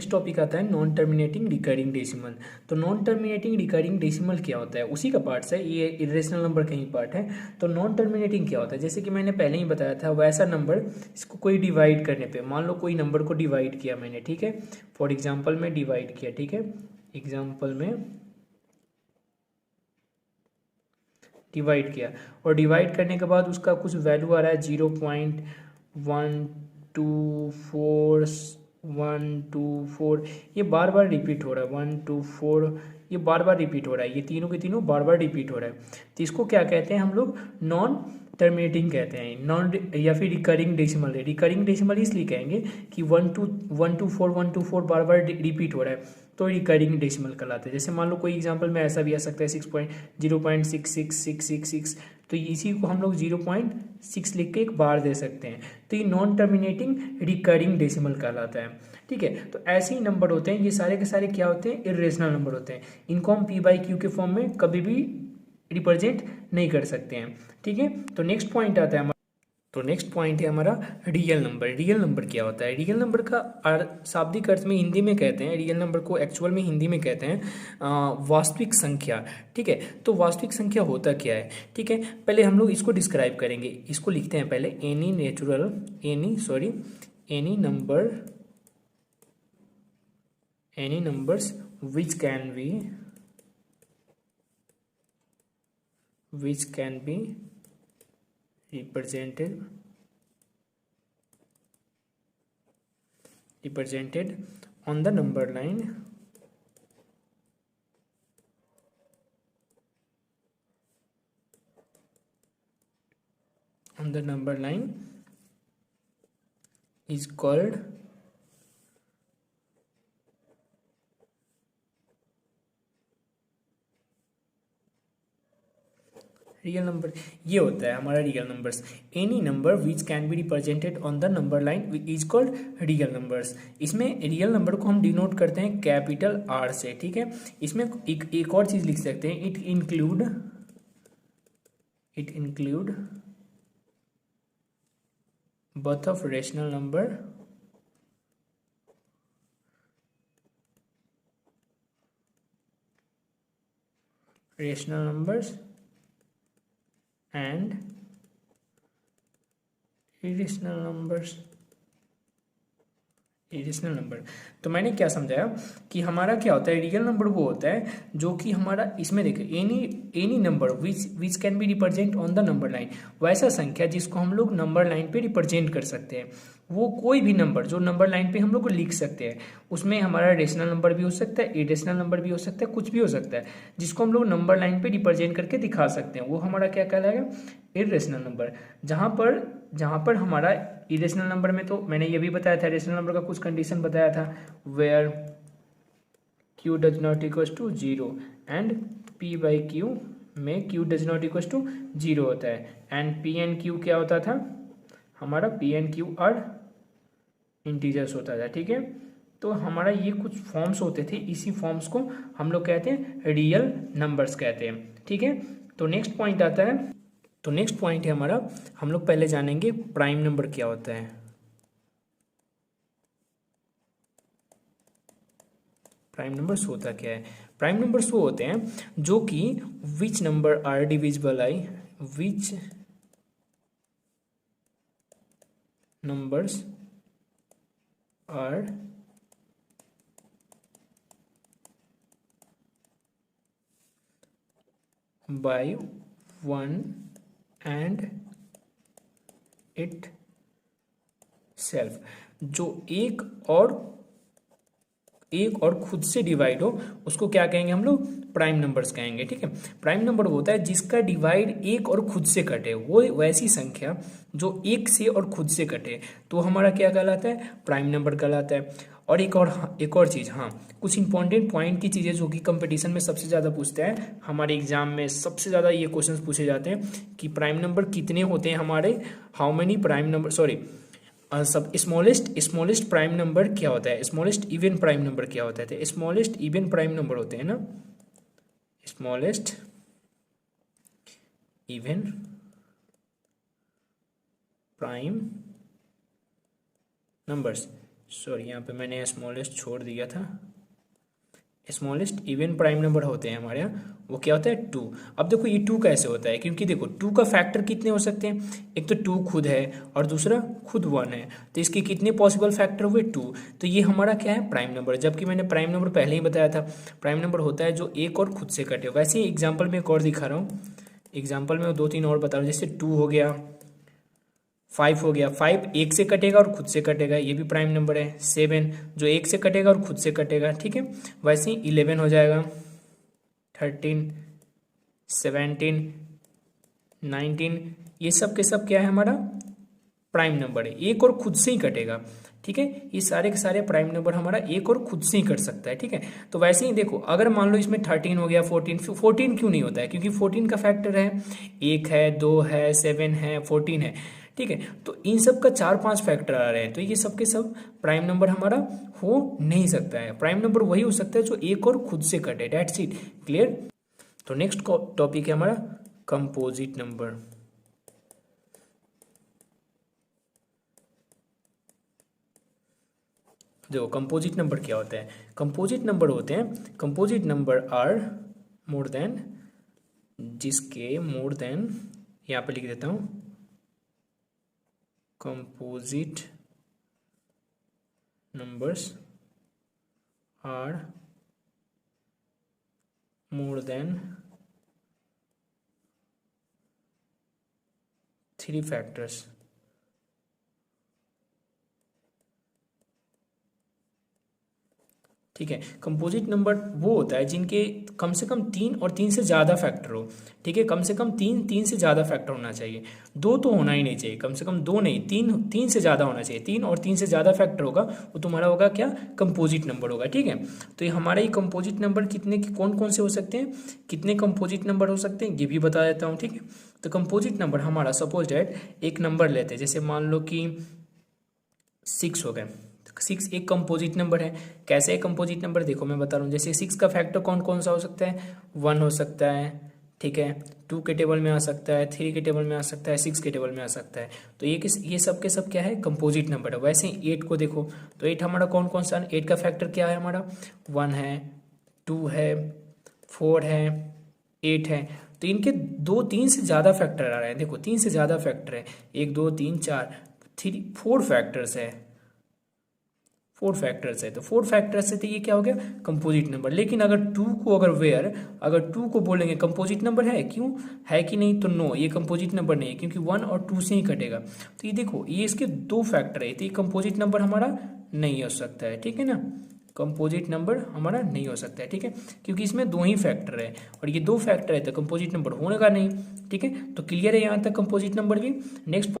Next topic आता है non terminating recurring decimal. तो नॉन टर्मिनेटिंग रिकरिंग डेसिमल क्या होता है, उसी का पार्ट है ये, इरेशनल नंबर का ही पार्ट है। तो नॉन टर्मिनेटिंग क्या होता है, जैसे कि मैंने पहले ही बताया था, वैसा नंबर इसको कोई डिवाइड करने पे, मान लो कोई नंबर को डिवाइड किया मैंने, ठीक है, फॉर एग्जाम्पल में डिवाइड किया, ठीक है, एग्जाम्पल में डिवाइड किया, और डिवाइड करने के बाद उसका कुछ वैल्यू आ रहा है 0.124, ये बार बार रिपीट हो रहा है, 124, ये बार बार रिपीट हो रहा है, ये तीनों के तीनों बार बार रिपीट हो रहा है। तो इसको क्या कहते हैं हम लोग, नॉन टर्मिनेटिंग कहते हैं, नॉन या फिर रिकरिंग डेसिमल है। रिकरिंग डेसिमल इसलिए कहेंगे कि 124 बार बार रिपीट हो रहा है, तो रिकरिंग डेसिमल कहलाता है। जैसे मान लो कोई एग्जांपल में ऐसा भी आ सकता है 0.66666, तो इसी को हम लोग 0.6 लिख के एक बार दे सकते हैं, तो ये नॉन टर्मिनेटिंग रिकरिंग डेसिमल कहलाता है। ठीक है, तो ऐसे ही नंबर होते हैं, ये सारे के सारे क्या होते हैं, इर्रेशनल नंबर होते हैं। इनको हम p/q के फॉर्म में कभी भी रिप्रेजेंट नहीं कर सकते हैं। ठीक है, तो नेक्स्ट पॉइंट आता है हमारा, तो नेक्स्ट पॉइंट है हमारा रियल नंबर। रियल नंबर क्या होता है, रियल नंबर का शाब्दिक अर्थ में हिंदी में कहते हैं, रियल नंबर को एक्चुअल में हिंदी में कहते हैं वास्तविक संख्या। ठीक है, तो वास्तविक संख्या होता क्या है, ठीक है, पहले हम लोग इसको डिस्क्राइब करेंगे, इसको लिखते हैं पहले, any numbers which can be represented on the number line is called real number. ये होता है हमारा real numbers. Any number which can be represented on the number line is called real numbers. इसमें रियल नंबर को हम denote करते हैं capital R से। ठीक है, इसमें एक और चीज लिख सकते हैं, it include both of rational numbers and irrational number. तो मैंने क्या समझाया कि हमारा क्या होता है, रियल नंबर वो होता है जो कि हमारा, इसमें देखिए any number which can be represent on the number line, वैसा संख्या जिसको हम लोग नंबर लाइन पे रिप्रेजेंट कर सकते हैं। वो कोई भी नंबर जो नंबर लाइन पे हम लोग लिख सकते हैं, उसमें हमारा रेशनल नंबर भी हो सकता है, इरेशनल नंबर भी हो सकता है, कुछ भी हो सकता है, जिसको हम लोग नंबर लाइन पे रिप्रेजेंट करके दिखा सकते हैं, वो हमारा क्या कहलाएगा, इरेशनल नंबर। जहाँ पर हमारा इरेशनल नंबर में, तो मैंने ये भी बताया था, रेशनल नंबर का कुछ कंडीशन बताया था, where q does not equal to 0 and p/q में q does not equal to 0 होता है, एंड p एंड q क्या होता था हमारा, p and q are integers होता था। ठीक है, तो हमारा ये कुछ फॉर्म्स होते थे, इसी फॉर्म्स को हम लोग कहते हैं रियल नंबर्स कहते हैं। ठीक है, तो नेक्स्ट पॉइंट आता है, तो नेक्स्ट पॉइंट है हमारा, हम लोग पहले जानेंगे प्राइम नंबर क्या होता है। प्राइम नंबर्स होता क्या है, प्राइम नंबर्स वो होते हैं जो कि which number are divisible I, which numbers are by 1 and itself, जो एक और खुद से डिवाइड हो, उसको क्या कहेंगे हम लोग, प्राइम नंबर्स कहेंगे। ठीक है, प्राइम नंबर वो होता है जिसका डिवाइड एक और खुद से कटे, वो वैसी संख्या जो एक से और खुद से कटे, तो हमारा क्या कहलाता है, प्राइम नंबर कहलाता है। और एक और चीज़, हाँ, कुछ इंपॉर्टेंट पॉइंट की चीज़ें जो कि कंपटीशन में सबसे ज़्यादा पूछते हैं, हमारे एग्जाम में सबसे ज़्यादा ये क्वेश्चंस पूछे जाते हैं कि प्राइम नंबर कितने होते हैं हमारे, how many prime number, sorry, सब स्मॉलेस्ट प्राइम नंबर क्या होता है, स्मॉलेस्ट इवन प्राइम नंबर क्या होता है, स्मॉलेस्ट इवन प्राइम नंबर होते हैं ना, smallest even prime numbers, sorry, यहाँ पे मैंने स्मॉलेस्ट छोड़ दिया था। स्मॉलेस्ट इवन प्राइम नंबर होते हैं हमारे यहाँ, वो क्या होता है 2। अब देखो ये 2 कैसे होता है, क्योंकि देखो 2 का फैक्टर कितने हो सकते हैं, एक तो 2 खुद है और दूसरा खुद 1 है, तो इसके कितने पॉसिबल फैक्टर हुए 2। तो ये हमारा क्या है प्राइम नंबर, जबकि मैंने प्राइम नंबर पहले ही बताया था, प्राइम नंबर होता है जो एक और खुद से कटे। वैसे ही एग्जाम्पल में एक और दिखा रहा हूँ, एग्जाम्पल में 2-3 और बता रहा हूँ, जैसे 2 हो गया, 5 हो गया, 5 एक से कटेगा और खुद से कटेगा, ये भी प्राइम नंबर है। 7 जो एक से कटेगा और खुद से कटेगा, ठीक है। वैसे ही 11 हो जाएगा, 13, 17, 19, ये सब के सब क्या है हमारा प्राइम नंबर है, एक और खुद से ही कटेगा, ठीक है। ये सारे के सारे प्राइम नंबर हमारा एक और खुद से ही कट सकता है, ठीक है। तो वैसे ही देखो, अगर मान लो इसमें 13 हो गया, 14 क्यों नहीं होता है, क्योंकि 14 का फैक्टर है 1 है, 2 है, 7 है, 14 है, ठीक है। तो इन सब का 4-5 फैक्टर आ रहे हैं, तो ये सब के सब प्राइम नंबर हमारा हो नहीं सकता है। प्राइम नंबर वही हो सकता है जो एक और खुद से कटे, डेट्स इट, क्लियर। तो नेक्स्ट टॉपिक है हमारा कंपोजिट नंबर। देखो कंपोजिट नंबर क्या होता है, कंपोजिट नंबर होते हैं, composite number are more than, जिसके मोर देन, यहाँ पे लिख देता हूँ, composite numbers are more than 3 factors। ठीक है, कंपोजिट नंबर वो होता है जिनके कम से कम 3 और 3 से ज़्यादा फैक्टर हो, ठीक है। कम से कम 3 से ज़्यादा फैक्टर होना चाहिए, 2 तो होना ही नहीं चाहिए, कम से कम 2 नहीं, 3 से ज़्यादा होना चाहिए। 3 और 3 से ज़्यादा फैक्टर होगा वो तुम्हारा होगा क्या, कंपोजिट नंबर होगा, ठीक है। तो ये हमारा ये कंपोजिट नंबर कितने कौन कौन से हो सकते हैं, कितने कंपोजिट नंबर हो सकते हैं ये भी बता देता हूँ, ठीक है। तो कंपोजिट नंबर हमारा सपोज डेट एक नंबर लेते हैं, जैसे मान लो कि 6 हो गए, 6 एक कंपोजिट नंबर है। कैसे एक कंपोजिट नंबर, देखो मैं बता रहा हूँ, जैसे 6 का फैक्टर कौन कौन सा हो सकता है, 1 हो सकता है, ठीक है, 2 के टेबल में आ सकता है, 3 के टेबल में आ सकता है, 6 के टेबल में आ सकता है। तो ये सब के सब क्या है, कंपोजिट नंबर है। वैसे ही 8 को देखो, तो 8 हमारा कौन कौन सा, 8 का फैक्टर क्या है हमारा, 1 है, 2 है, 4 है, 8 है। तो इनके 2-3 से ज़्यादा फैक्टर आ रहे हैं, देखो 3 से ज़्यादा फैक्टर है, 1 2 3 4, 4 फैक्टर्स है, 4 फैक्टर्स है। तो 4 फैक्टर्स से तो ये क्या हो गया, कंपोजिट नंबर। लेकिन अगर 2 को अगर 2 को बोलेंगे कंपोजिट नंबर है, क्यों है कि नहीं, तो नो, ये कंपोजिट नंबर नहीं है, क्योंकि 1 और 2 से ही कटेगा। तो ये देखो, ये इसके 2 फैक्टर है, तो ये कंपोजिट नंबर हमारा नहीं हो सकता है, ठीक है ना, कंपोजिट नंबर हमारा नहीं हो सकता है, ठीक है, क्योंकि इसमें 2 ही फैक्टर है और ये 2 फैक्टर है, तो कंपोजिट नंबर होने का नहीं, ठीक है। तो क्लियर है यहाँ तक कंपोजिट नंबर भी। नेक्स्ट